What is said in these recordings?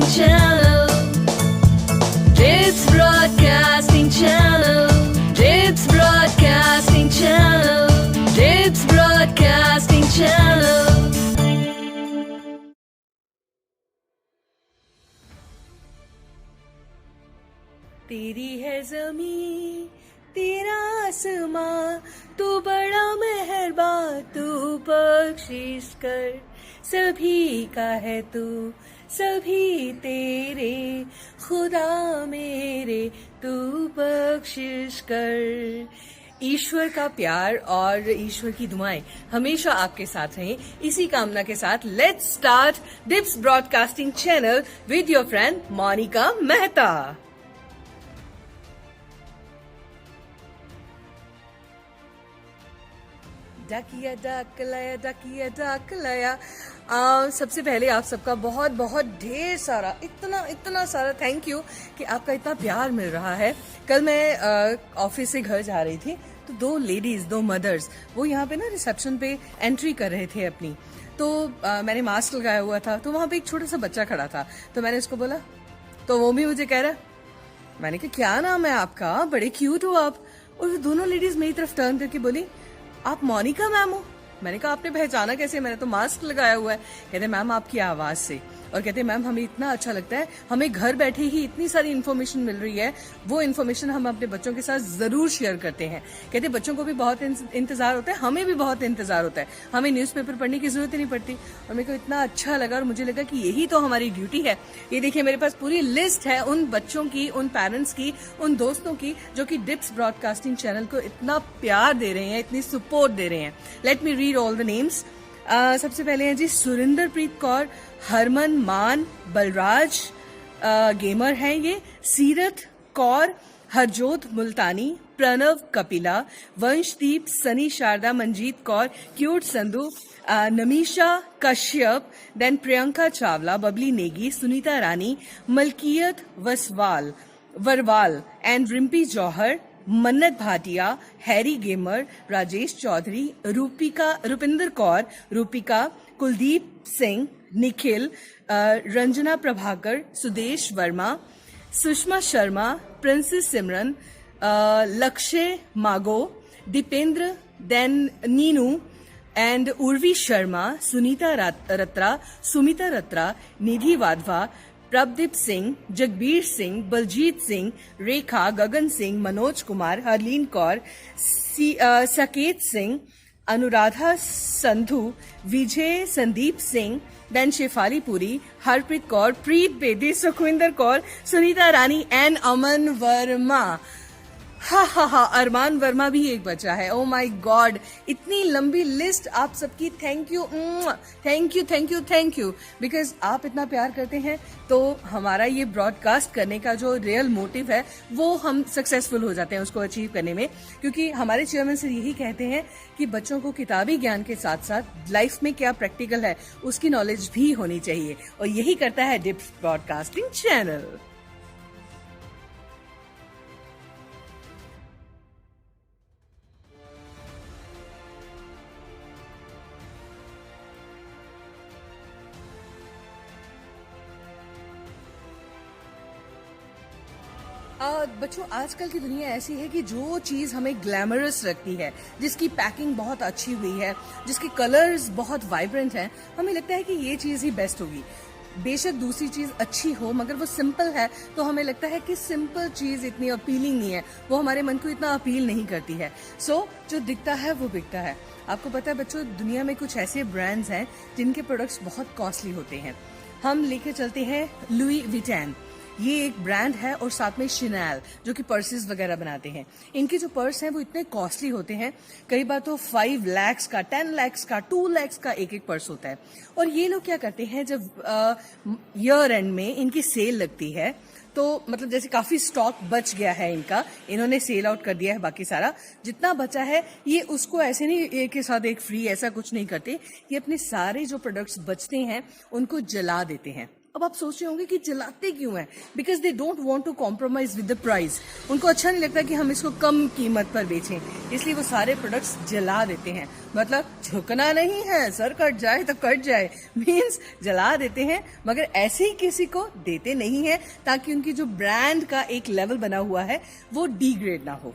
Channel. Dips Broadcasting Channel. Dips Broadcasting Channel. Dips Broadcasting Channel. तेरी है ज़मीं तेरा आसमां, तू बड़ा मेहरबान, तू बख्शिश कर, सभी का है तू, सभी तेरे, खुदा मेरे, तू बख्शिश कर। ईश्वर का प्यार और ईश्वर की दुआएं हमेशा आपके साथ रहें, इसी कामना के साथ let's start dips broadcasting channel with your friend Monika Mehta. डाकिया डाकलाया, डाकिया डाकलाया। सबसे पहले आप सबका बहुत बहुत ढेर सारा इतना सारा थैंक यू कि आपका इतना प्यार मिल रहा है। कल मैं ऑफिस से घर जा रही थी तो दो मदर्स वो यहाँ पे ना रिसेप्शन पे एंट्री कर रहे थे अपनी, तो मैंने मास्क लगाया हुआ था, तो वहाँ पे एक छोटा सा बच्चा खड़ा था, तो मैंने उसको बोला, तो वो भी मुझे कह रहा, मैंने कहा क्या नाम है आपका, बड़े क्यूट हो आप। और वो दोनों लेडीज मेरी तरफ टर्न करके बोली, आप मोनिका मैम हो। मैंने कहा आपने पहचाना कैसे, मैंने तो मास्क लगाया हुआ है। कहते मैम आपकी आवाज से, और कहते मैम हमें इतना अच्छा लगता है, हमें घर बैठे ही इतनी सारी इन्फॉर्मेशन मिल रही है, वो इन्फॉर्मेशन हम अपने बच्चों के साथ जरूर शेयर करते हैं। कहते बच्चों को भी बहुत इंतजार होता है, हमें भी बहुत इंतजार होता है, हमें न्यूज़पेपर पढ़ने की जरूरत ही नहीं पड़ती। और मेरे को इतना अच्छा लगा और मुझे लगा कि यही तो हमारी ड्यूटी है। ये देखिए मेरे पास पूरी लिस्ट है उन बच्चों की, उन पेरेंट्स की, उन दोस्तों की जो कि डिप्स ब्रॉडकास्टिंग चैनल को इतना प्यार दे रहे हैं, इतनी सपोर्ट दे रहे हैं। Let me read all the names. सबसे पहले हैं जी सुरिंदरप्रीत कौर, हरमन मान, बलराज गेमर हैं ये, Seerat Kaur, Harjot Multani, Pranav Kapila, Vanshdeep, Sunny Sharda, Manjeet Kaur, cute Sandhu, Namisha Kashyap, then Priyanka Chawla, Babli Negi, Sunita Rani, Malkiyat Warwal and Rimpy Johar, Mannat Bhatia, Harry gamer, Rajesh Chaudhary, Rupinder Kaur, Rupika, Kuldeep Singh, Nikhil, Ranjana Prabhakar, Sudesh Verma, Sushma Sharma, princess Simran, Lakshya Mago, Dipendra, then Neenu and Urvi Sharma, Sunita Ratra, Sumita Ratra, Nidhi Wadhwa, Prabhdeep Singh, Jagbir Singh, Baljit Singh, Rekha, Gagan Singh, Manoj Kumar, Harleen Kaur, Saket Singh, Anuradha Sandhu, Vijay Sandeep Singh, then Shefali Puri, Harpreet Kaur, Preet Bedi, Sukhwinder Kaur, Sunita Rani and Aman Verma. हा, अरमान वर्मा भी एक बचा है। ओ माय गॉड, इतनी लंबी लिस्ट आप सबकी। थैंक यू बिकॉज आप इतना प्यार करते हैं तो हमारा ये ब्रॉडकास्ट करने का जो रियल मोटिव है वो हम सक्सेसफुल हो जाते हैं उसको अचीव करने में, क्योंकि हमारे चेयरमैन सर यही कहते हैं कि बच्चों को किताबी ज्ञान के साथ साथ लाइफ में क्या प्रैक्टिकल है उसकी नॉलेज भी होनी चाहिए, और यही करता है डिप्स ब्रॉडकास्टिंग चैनल। बच्चों आजकल की दुनिया ऐसी है कि जो चीज हमें ग्लैमरस रखती है, जिसकी पैकिंग बहुत अच्छी हुई है, जिसके कलर्स बहुत वाइब्रेंट हैं, हमें लगता है कि ये चीज ही बेस्ट होगी। बेशक दूसरी चीज अच्छी हो मगर वो सिंपल है तो हमें लगता है कि सिंपल चीज इतनी अपीलिंग नहीं है, वो हमारे मन को इतना अपील नहीं करती है। सो जो दिखता है वो बिकता है। आपको पता है बच्चों, दुनिया में कुछ ऐसे ब्रांड्स हैं जिनके प्रोडक्ट्स बहुत कॉस्टली होते हैं। हम लेके चलते हैं लुई विटैन, ये एक ब्रांड है, और साथ में शिनैल जो कि पर्सेस वगैरह बनाते हैं। इनके जो पर्स हैं वो इतने कॉस्टली होते हैं, कई बार तो 5 लाख का, 10 लाख का, 2 लाख का एक पर्स होता है। और ये लोग क्या करते हैं, जब ईयर एंड में इनकी सेल लगती है तो मतलब जैसे काफी स्टॉक बच गया है इनका, इन्होंने सेल आउट कर दिया है, बाकी सारा जितना बचा है ये उसको ऐसे नहीं एक के साथ एक फ्री ऐसा कुछ नहीं करते, ये अपने सारे जो प्रोडक्ट्स बचते हैं उनको जला देते हैं। अब आप सोच रहे होंगे कि जलाते क्यों हैं? Because they don't want to compromise with the price. उनको अच्छा नहीं लगता कि हम इसको कम कीमत पर बेचें, इसलिए वो सारे प्रोडक्ट्स जला देते हैं। मतलब झुकना नहीं है, सर कट जाए तो कट जाए, मीन्स जला देते हैं, मगर ऐसे ही किसी को देते नहीं है ताकि उनकी जो ब्रांड का एक लेवल बना हुआ है वो डिग्रेड ना हो।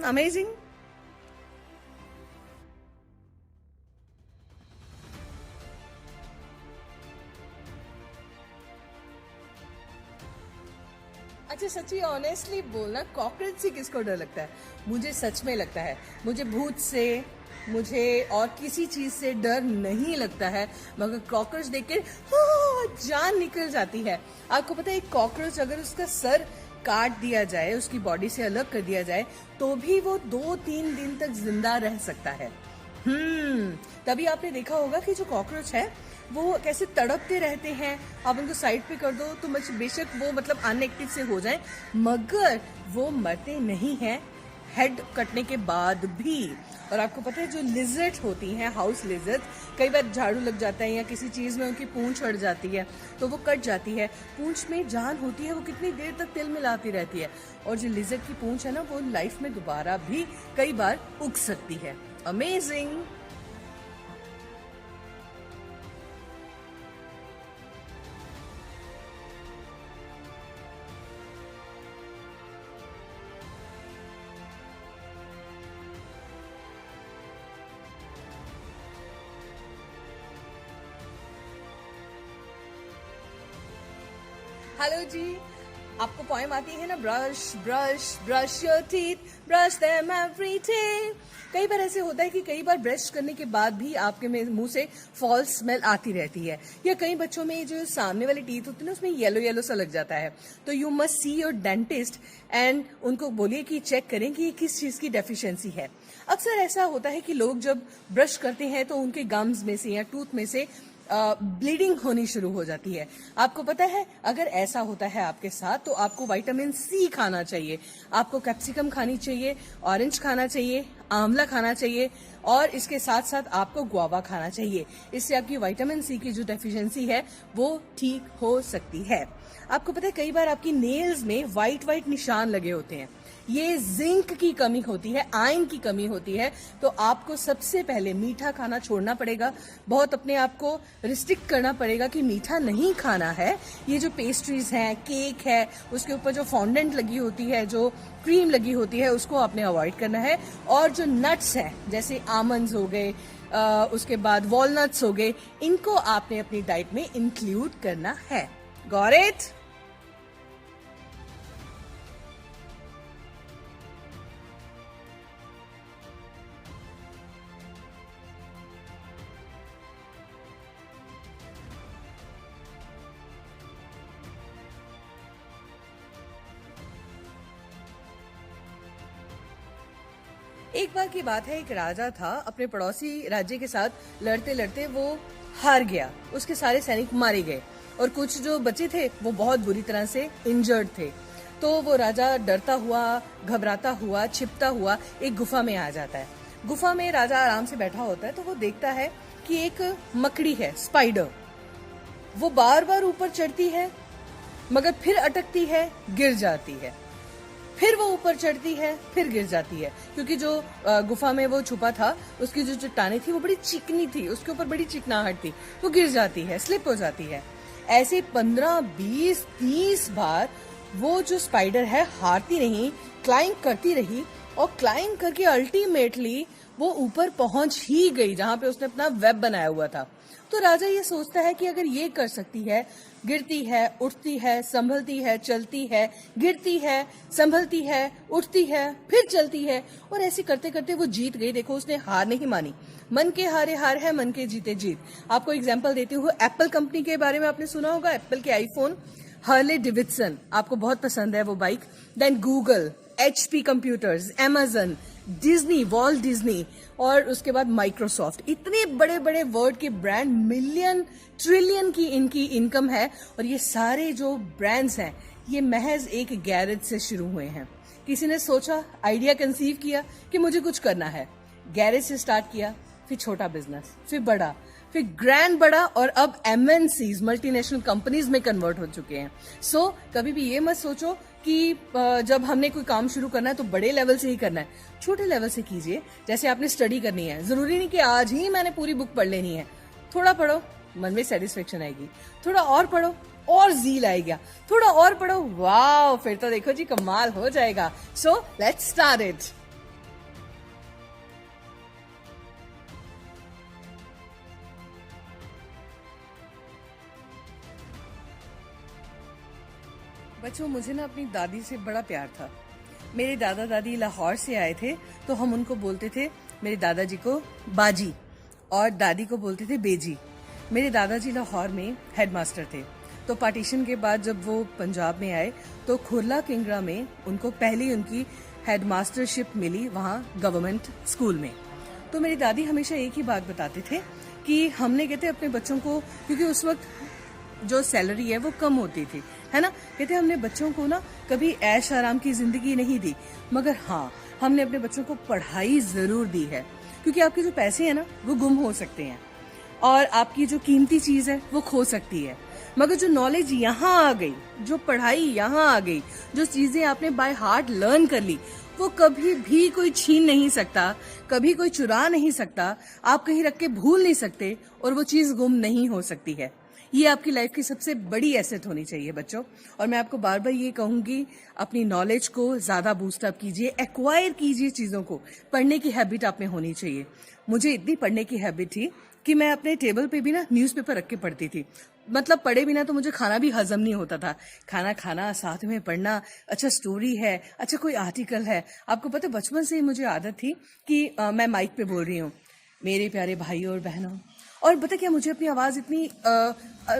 अमेजिंग। अच्छा सच्ची ऑनेस्टली बोलना, कॉकरोच से किसको डर लगता है? मुझे सच में लगता है। मुझे भूत से, मुझे और किसी चीज से डर नहीं लगता है, मगर कॉकरोच देख के जान निकल जाती है। आपको पता है एक कॉकरोच अगर उसका सर काट दिया जाए, उसकी बॉडी से अलग कर दिया जाए, तो भी वो 2-3 दिन तक जिंदा रह सकता है। तभी आपने देखा होगा कि जो कॉकरोच है वो कैसे तड़पते रहते हैं। आप उनको साइड पे कर दो तो बेशक वो मतलब अनएक्टिव से हो जाए, मगर वो मरते नहीं हैं हेड कटने के बाद भी। और आपको पता है जो लिजर्ड होती हैं, हाउस लिजर्ड, कई बार झाड़ू लग जाता है या किसी चीज में उनकी पूंछ अड़ जाती है तो वो कट जाती है। पूंछ में जान होती है, वो कितनी देर तक तेल मिलाती रहती है, और जो लिजर्ड की पूंछ है ना वो लाइफ में दोबारा भी कई बार उग सकती है। अमेजिंग। हेलो जी, आपको पोएम आती है ना, brush brush brush your teeth, brush them every day. कई बार ऐसे होता है कि कई बार ब्रश करने के बाद भी आपके मुंह से फॉल्स स्मेल आती रहती है, या कई बच्चों में जो सामने वाले टीथ होते हैं ना उसमें येलो येलो सा लग जाता है। तो you must see your dentist and उनको बोलिए कि चेक करें कि किस चीज की डेफिशिएंसी है। अक्सर ऐसा होता है कि लोग जब ब्रश करते हैं तो उनके गम्स में से या टूथ में से ब्लीडिंग होनी शुरू हो जाती है। आपको पता है अगर ऐसा होता है आपके साथ तो आपको विटामिन सी खाना चाहिए, आपको कैप्सिकम खानी चाहिए, ऑरेंज खाना चाहिए, आंवला खाना चाहिए, और इसके साथ साथ आपको गुआवा खाना चाहिए। इससे आपकी विटामिन सी की जो डेफिशिएंसी है वो ठीक हो सकती है। आपको पता है कई बार आपकी नेल्स में वाइट वाइट निशान लगे होते हैं, ये जिंक की कमी होती है, आयरन की कमी होती है। तो आपको सबसे पहले मीठा खाना छोड़ना पड़ेगा, बहुत अपने आप को रिस्ट्रिक्ट करना पड़ेगा कि मीठा नहीं खाना है। ये जो पेस्ट्रीज हैं, केक है, उसके ऊपर जो फॉन्डेंट लगी होती है, जो क्रीम लगी होती है, उसको आपने अवॉइड करना है। और जो नट्स हैं जैसे आमंड्स हो गए, उसके बाद वॉलनट्स हो गए, इनको आपने अपनी डाइट में इंक्लूड करना है। Got it? एक बार की बात है, एक राजा था, अपने पड़ोसी राज्य के साथ लड़ते लड़ते वो हार गया, उसके सारे सैनिक मारे गए और कुछ जो बचे थे वो बहुत बुरी तरह से इंजर्ड थे। तो वो राजा डरता हुआ, घबराता हुआ, छिपता हुआ एक गुफा में आ जाता है। गुफा में राजा आराम से बैठा होता है तो वो देखता है कि एक मकड़ी है, स्पाइडर, वो बार बार ऊपर चढ़ती है मगर फिर अटकती है, गिर जाती है, फिर वो ऊपर चढ़ती है, फिर गिर जाती है, क्योंकि जो गुफा में वो छुपा था उसकी जो चट्टानें थी वो बड़ी चिकनी थी, उसके ऊपर बड़ी चिकनाहट थी, वो गिर जाती है, स्लिप हो जाती है। ऐसे 15, 20, 30 बार वो जो स्पाइडर है हारती नहीं, क्लाइंब करती रही, और क्लाइंब करके अल्टीमेटली वो ऊपर पहुंच ही गई जहां पे उसने अपना वेब बनाया हुआ था। तो राजा ये सोचता है कि अगर ये कर सकती है, गिरती है, उठती है, संभलती है, चलती है, गिरती है, संभलती है, उठती है, फिर चलती है, और ऐसे करते करते वो जीत गई। देखो, उसने हार नहीं मानी। मन के हारे हार है, मन के जीते जीत। आपको एग्जांपल देती हूँ, एप्पल कंपनी के बारे में आपने सुना होगा, एप्पल के आईफोन, हार्ले डेविडसन, आपको बहुत पसंद है वो bike, then Google, HP computers, Amazon, Disney, Walt Disney, और उसके बाद माइक्रोसॉफ्ट। इतने बड़े बड़े वर्ल्ड के ब्रांड, मिलियन ट्रिलियन की इनकी इनकम है, और ये सारे जो ब्रांड्स हैं ये महज एक गैरेज से शुरू हुए हैं। किसी ने सोचा, आइडिया कंसीव किया कि मुझे कुछ करना है, गैरेज से स्टार्ट किया, फिर छोटा बिजनेस, फिर बड़ा, फिर ग्रैंड बढ़ा और अब MNCs मल्टीनेशनल कंपनीज में कन्वर्ट हो चुके हैं। सो कभी भी ये मत सोचो कि जब हमने कोई काम शुरू करना है तो बड़े लेवल से ही करना है, छोटे लेवल से कीजिए। जैसे आपने स्टडी करनी है, जरूरी नहीं कि आज ही मैंने पूरी बुक पढ़ लेनी है। थोड़ा पढ़ो, मन में सेटिस्फेक्शन आएगी, थोड़ा और पढ़ो और ज़ील आएगा, थोड़ा और पढ़ो, वाह, फिर तो देखो जी कमाल हो जाएगा। So let's start it. बच्चों, मुझे ना अपनी दादी से बड़ा प्यार था। मेरे दादा दादी लाहौर से आए थे तो हम उनको बोलते थे, मेरे दादाजी को बाजी और दादी को बोलते थे बेजी। मेरे दादाजी लाहौर में हेडमास्टर थे, तो पार्टीशन के बाद जब वो पंजाब में आए तो खुरला किंगरा में उनको पहली उनकी हेडमास्टरशिप मिली, वहाँ गवर्नमेंट स्कूल में। तो मेरी दादी हमेशा एक ही बात बताते थे कि हमने कहते अपने बच्चों को, क्योंकि उस वक्त जो सैलरी है वो कम होती थी, है ना, कहते हमने बच्चों को ना कभी ऐश आराम की जिंदगी नहीं दी, मगर हाँ हमने अपने बच्चों को पढ़ाई जरूर दी है। क्योंकि आपके जो पैसे हैं ना वो गुम हो सकते हैं और आपकी जो कीमती चीज है वो खो सकती है, मगर जो नॉलेज यहाँ आ गई, जो पढ़ाई यहाँ आ गई, जो चीजें आपने बाय हार्ट लर्न कर ली, वो कभी भी कोई छीन नहीं सकता, कभी कोई चुरा नहीं सकता, आप कहीं रख के भूल नहीं सकते और वो चीज गुम नहीं हो सकती है। ये आपकी लाइफ की सबसे बड़ी एसेट होनी चाहिए बच्चों। और मैं आपको बार बार ये कहूंगी, अपनी नॉलेज को ज्यादा बूस्ट अप कीजिए, एक्वायर कीजिए चीजों को। पढ़ने की हैबिट आप में होनी चाहिए। मुझे इतनी पढ़ने की हैबिट थी कि मैं अपने टेबल पे भी ना न्यूज़पेपर रख के पढ़ती थी। मतलब पढ़े बिना तो मुझे खाना भी हजम नहीं होता था। खाना खाना, साथ में पढ़ना, अच्छा स्टोरी है, अच्छा कोई आर्टिकल है। आपको पता, बचपन से ही मुझे आदत थी कि मैं माइक पे बोल रही हूँ, मेरे प्यारे भाइयों और बहनों। और पता क्या, मुझे अपनी आवाज़ इतनी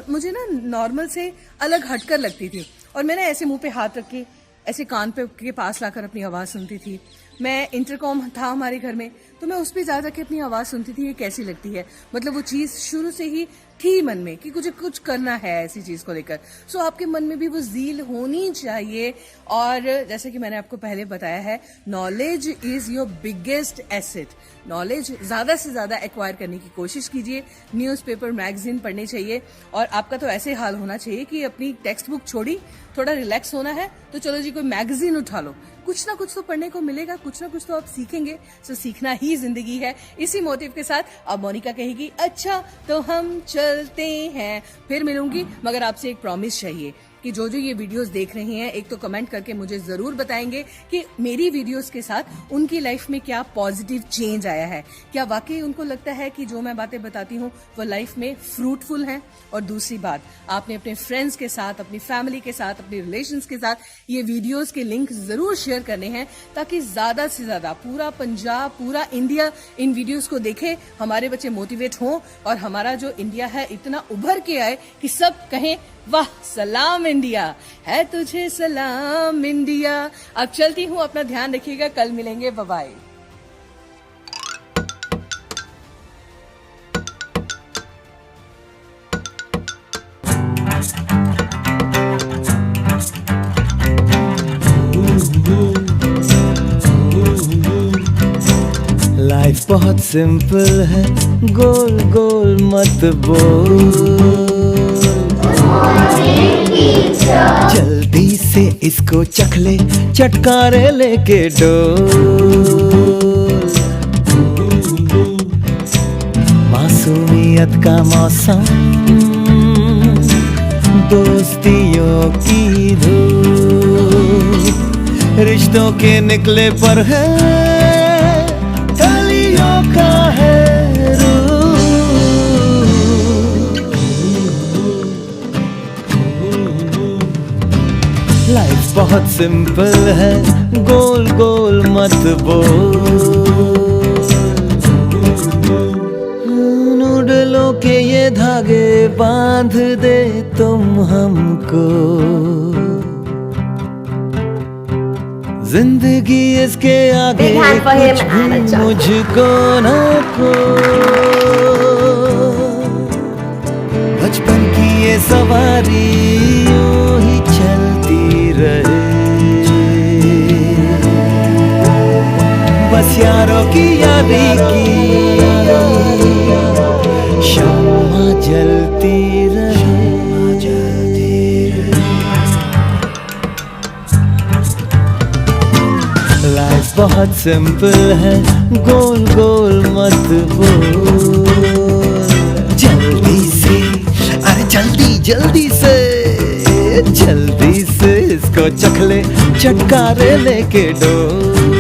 मुझे ना नॉर्मल से अलग हटकर लगती थी, और मैं ना ऐसे मुंह पे हाथ रख के ऐसे कान पे के पास लाकर अपनी आवाज़ सुनती थी। मैं इंटरकॉम था हमारे घर में, तो मैं उस पर जा के अपनी आवाज़ सुनती थी, ये कैसी लगती है। मतलब वो चीज़ शुरू से ही थी मन में कि मुझे कुछ करना है ऐसी चीज़ को लेकर। सो आपके मन में भी वो ज़ील होनी चाहिए। और जैसे कि मैंने आपको पहले बताया है, knowledge is your biggest asset. Knowledge ज़्यादा से ज़्यादा एक्वायर करने की कोशिश कीजिए। न्यूज़पेपर, मैगजीन पढ़ने चाहिए। और आपका तो ऐसे हाल होना चाहिए कि अपनी टेक्स्ट बुक छोड़ी, थोड़ा रिलैक्स होना है तो चलो जी कोई मैगजीन उठा लो, कुछ ना कुछ तो पढ़ने को मिलेगा, कुछ ना कुछ तो आप सीखेंगे। सो सीखना ही जिंदगी है। इसी मोटिव के साथ अब मोनिका कहेगी, अच्छा तो हम चलते हैं। फिर मिलूंगी, मगर आपसे एक प्रॉमिस चाहिए कि जो जो ये वीडियोस देख रहे हैं, एक तो कमेंट करके मुझे जरूर बताएंगे कि मेरी वीडियोस के साथ उनकी लाइफ में क्या पॉजिटिव चेंज आया है, क्या वाकई उनको लगता है कि जो मैं बातें बताती हूँ वो लाइफ में फ्रूटफुल हैं। और दूसरी बात, आपने अपने फ्रेंड्स के साथ, अपनी फैमिली के साथ, अपने रिलेशंस के साथ ये वीडियोस के लिंक जरूर शेयर करने हैं, ताकि ज्यादा से ज्यादा पूरा पंजाब, पूरा इंडिया इन वीडियोस को देखे, हमारे बच्चे मोटिवेट हों और हमारा जो इंडिया है इतना उभर के आए कि सब कहें, वाह सलाम इंडिया, है तुझे सलाम इंडिया। अब चलती हूँ, अपना ध्यान रखिएगा, कल मिलेंगे, बाय बाय। लाइफ बहुत सिंपल है, गोल गोल मत बोल, जल्दी से इसको चख ले, चटकारे लेके डोल। मासूमियत का मौसम, दोस्तियों की धूप, रिश्तों के निकले पर है, कलियों का है रूप। लाइफ बहुत सिंपल है, गोल गोल मत बोल, नूडलों के ये धागे बांध दे तुम हमको, जिंदगी इसके आगे कुछ भी मुझको ना को। बचपन की ये सवारी यूं ही चलती रहे, बस यारों की यारी की शाम जलती रहे। लाइफ बहुत सिंपल है, गोल गोल मत बोल। जल्दी से, अरे जल्दी जल्दी से, जल्दी से इसको चख ले, चटकारे लेके डोल।